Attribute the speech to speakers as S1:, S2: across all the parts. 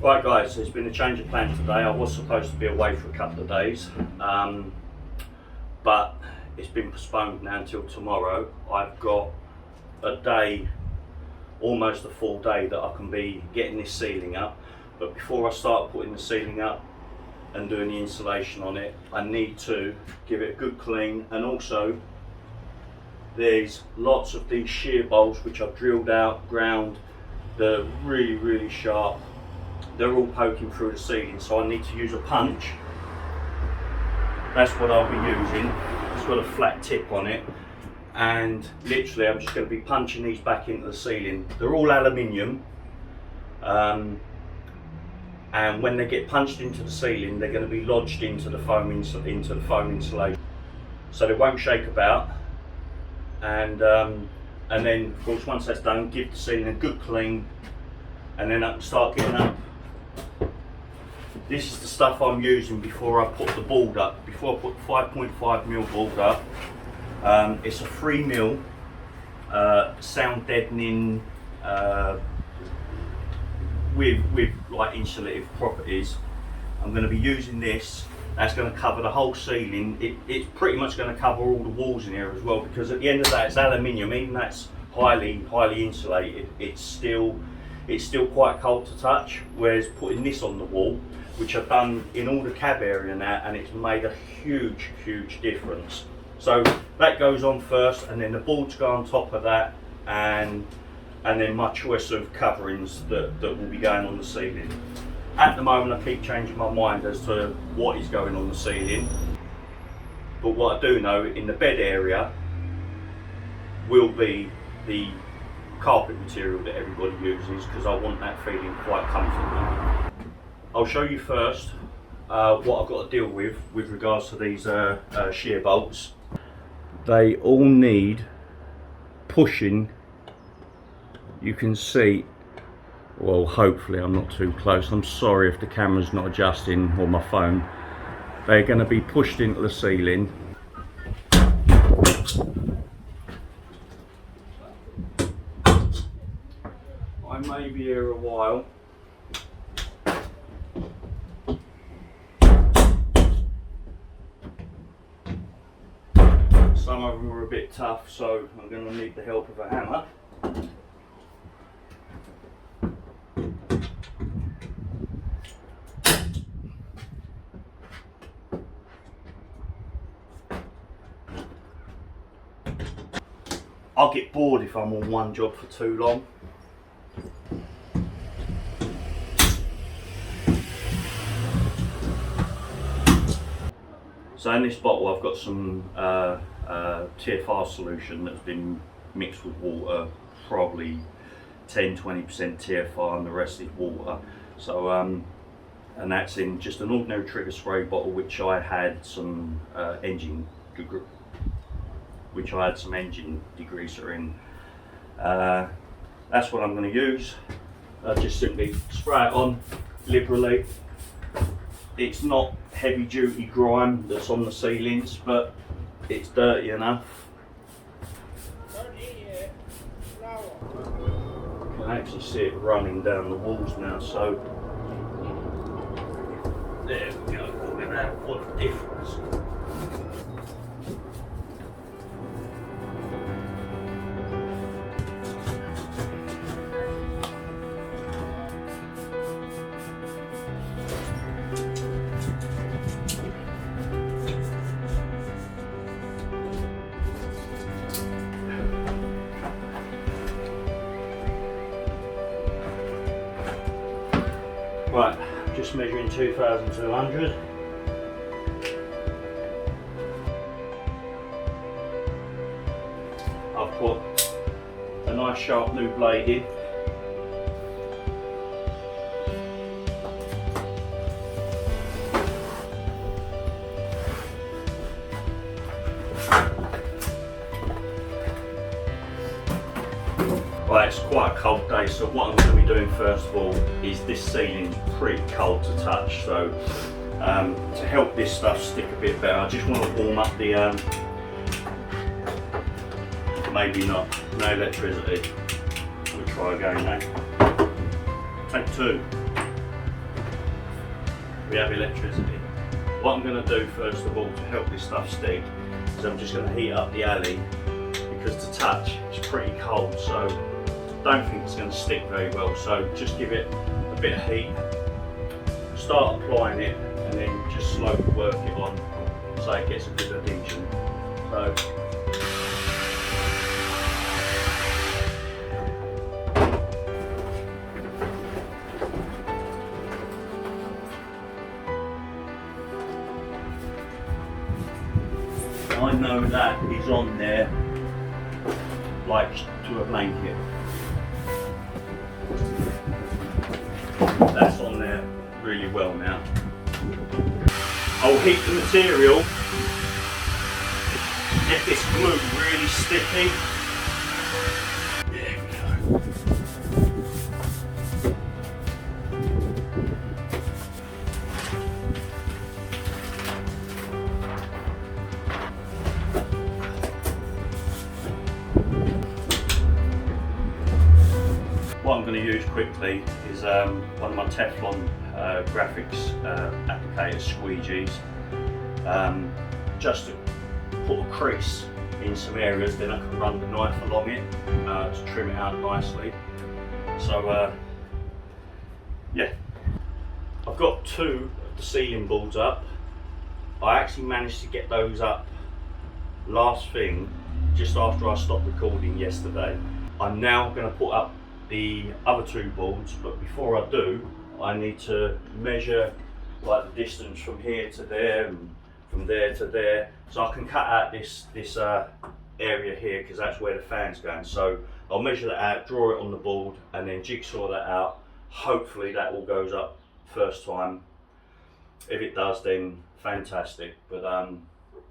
S1: Right guys, there's been a change of plan today. I was supposed to be away for a couple of days, but it's been postponed now until tomorrow. I've got a day, almost a full day, that I can be getting this ceiling up. But before I start putting the ceiling up and doing the insulation on it, I need to give it a good clean. And also there's lots of these shear bolts which I've drilled out, ground. They're really sharp. They're all poking through the ceiling, so I need to use a punch. That's what I'll be using. It's got a flat tip on it, and literally I'm just going to be punching these back into the ceiling. They're all aluminium, and when they get punched into the ceiling, they're going to be lodged into the foam insulation, so they won't shake about. And then, of course, once that's done, give the ceiling a good clean, and then I can start getting up. This is the stuff I'm using before I put the board up, before I put the 5.5mm board up. It's a 3mm sound deadening with like insulative properties. I'm going to be using this. That's going to cover the whole ceiling. It's pretty much going to cover all the walls in here as well, because at the end of that, it's aluminium. Even that's highly insulated, it's still quite cold to touch. Whereas putting this on the wall, which I've done in all the cab area now, and it's made a huge difference. So that goes on first, and then the boards go on top of that, and then my choice of coverings that will be going on the ceiling. At the moment, I keep changing my mind as to what is going on the ceiling, but what I do know, in the bed area will be the carpet material that everybody uses, because I want that feeling quite comfortable. I'll show you first what I've got to deal with regards to these shear bolts. They all need pushing. You can see, well, hopefully I'm not too close. I'm sorry if the camera's not adjusting, or my phone. They're going to be pushed into the ceiling. I may be here a while. Some of them are a bit tough, so I'm going to need the help of a hammer. I'll get bored if I'm on one job for too long. So in this bottle I've got some TFR solution that's been mixed with water, probably 10-20% TFR, and the rest is water. So and that's in just an ordinary trigger spray bottle, which I had some engine degreaser in. That's what I'm going to use. Just simply spray it on liberally. It's not heavy duty grime that's on the ceilings, but it's dirty enough. You can actually see it running down the walls now, so there we go. Look at that, what a difference. Right, just measuring 2,200. I've put a nice sharp new blade in. Right, it's quite a cold day, so what I'm going to be doing first of all is, this ceiling's pretty cold to touch, so to help this stuff stick a bit better, I just want to warm up the, maybe not, no electricity. We'll try again now. Take two. we have electricity. What I'm going to do first of all to help this stuff stick is I'm just going to heat up the alley, because to touch it's pretty cold, so I don't think it's going to stick very well. So just give it a bit of heat, start applying it, and then just slowly work it on so it gets a good adhesion. So I know that is on there like to a blanket. That's on there really well now. I'll heat the material, get this glue really sticky. There we go. What I'm going to use quickly is one of my Teflon graphics applicator squeegees, just to put a crease in some areas, then I can run the knife along it to trim it out nicely. So yeah, I've got 2 of the ceiling boards up. I actually managed to get those up last thing just after I stopped recording yesterday. I'm now going to put up the other 2 boards, but before I do, I need to measure like the distance from here to there and from there to there, so I can cut out this area here, because that's where the fan's going. So I'll measure that out, draw it on the board, and then jigsaw that out. Hopefully that all goes up first time. If it does, then fantastic, but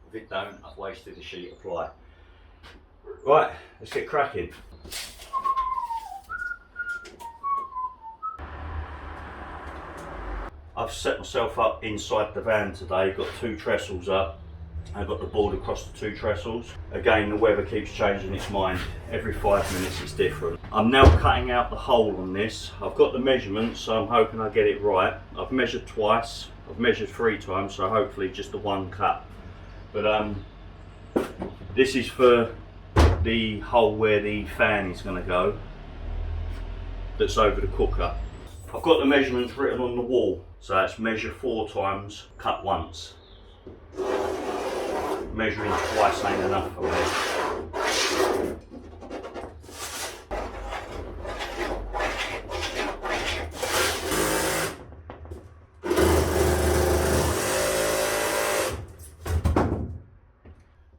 S1: if it don't, I've wasted a sheet of ply. Right, let's get cracking. I've set myself up inside the van today, got 2 trestles up. I've got the board across the 2 trestles. Again, the weather keeps changing its mind. Every 5 minutes it's different. I'm now cutting out the hole on this. I've got the measurements, so I'm hoping I get it right. I've measured twice, I've measured 3 times, so hopefully just the 1 cut. But this is for the hole where the fan is going to go, that's over the cooker. I've got the measurements written on the wall, so that's measure 4 times, cut once. Measuring twice ain't enough for me.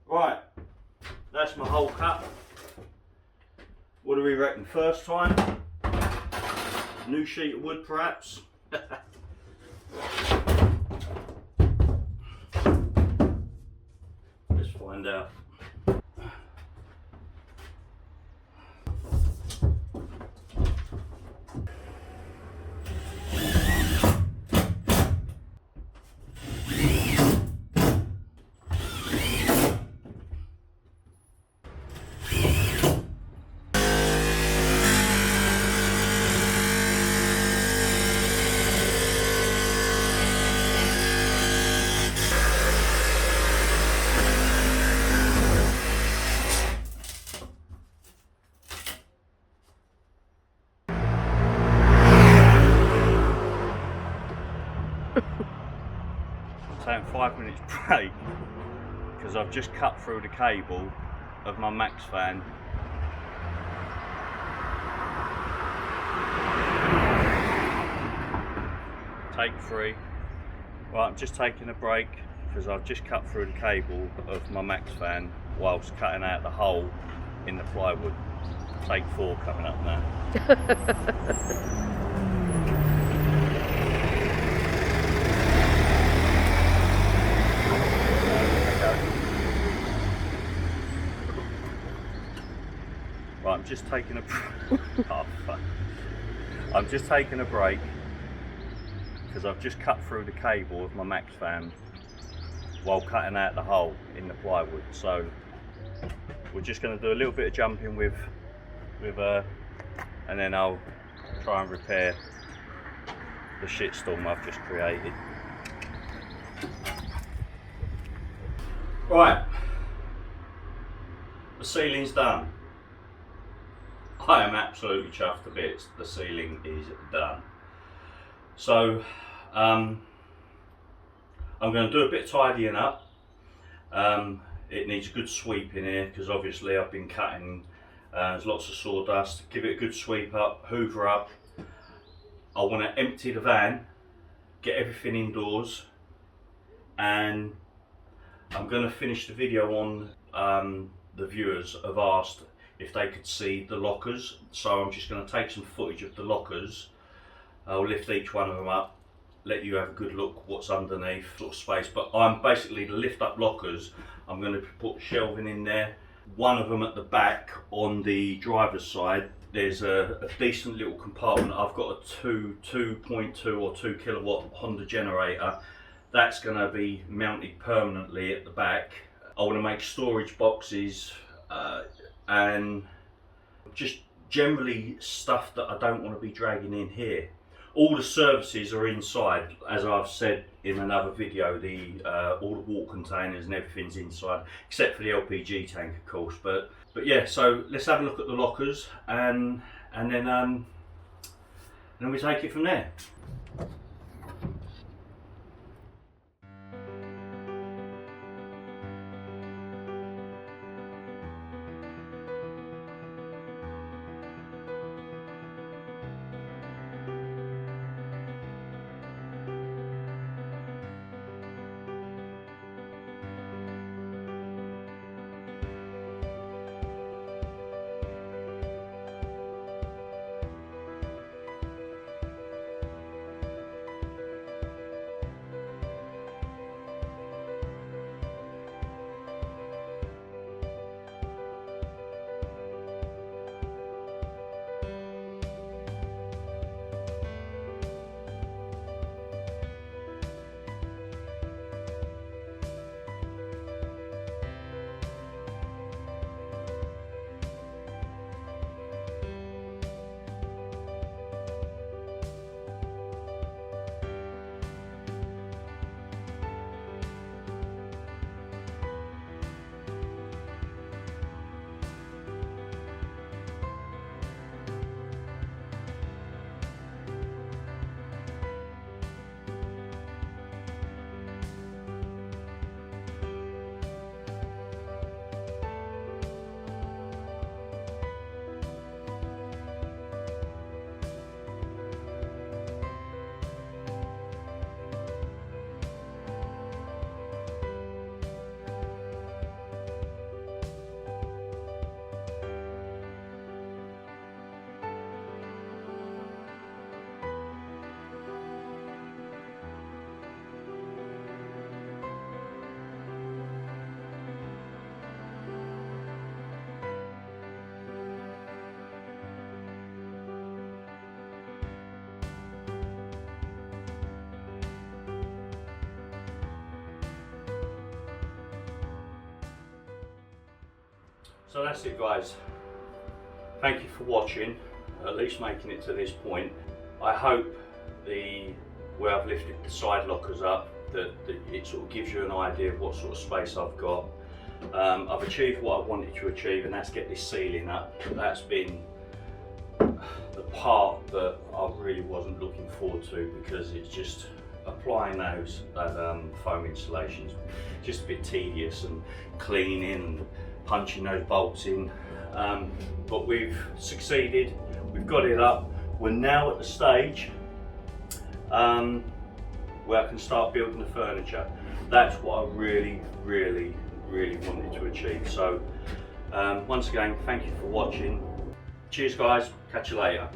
S1: Right, that's my hole cut. What do we reckon? First time? New sheet of wood perhaps? Let's find out. Taking 5 minutes break because I've just cut through the cable of my max fan. Take 3. Right, I'm just taking a break because I've just cut through the cable of my max fan whilst cutting out the hole in the plywood. Take 4 coming up now. Right, I'm just taking a oh, fuck. I'm just taking a break because I've just cut through the cable of my max fan while cutting out the hole in the plywood. So we're just going to do a little bit of jumping with and then I'll try and repair the shitstorm I've just created. Right, the ceiling's done. I am absolutely chuffed to bits. The ceiling is done. So I'm going to do a bit of tidying up. It needs a good sweep in here because obviously I've been cutting, there's lots of sawdust. Give it a good sweep up, hoover up. I want to empty the van, get everything indoors, and I'm going to finish the video on the viewers have asked if they could see the lockers, so I'm just going to take some footage of the lockers. I'll lift each one of them up, let you have a good look what's underneath, sort of space. But I'm basically to lift up lockers. I'm going to put shelving in there. One of them at the back on the driver's side, there's a decent little compartment. I've got a 2.2 or 2 kilowatt Honda generator. That's going to be mounted permanently at the back. I want to make storage boxes and just generally stuff that I don't want to be dragging in here. All the services are inside, as I've said in another video. All the water containers and everything's inside, except for the LPG tank, of course. But yeah, so let's have a look at the lockers, and then we take it from there. So that's it, guys. Thank you for watching, at least making it to this point. I hope where I've lifted the side lockers up, that it sort of gives you an idea of what sort of space I've got. I've achieved what I wanted to achieve, and that's get this ceiling up. That's been the part that I really wasn't looking forward to, because it's just applying those foam insulations, just a bit tedious, and cleaning and punching those bolts in. But we've succeeded, we've got it up. We're now at the stage where I can start building the furniture. That's what I really wanted to achieve. So once again, thank you for watching. Cheers, guys, catch you later.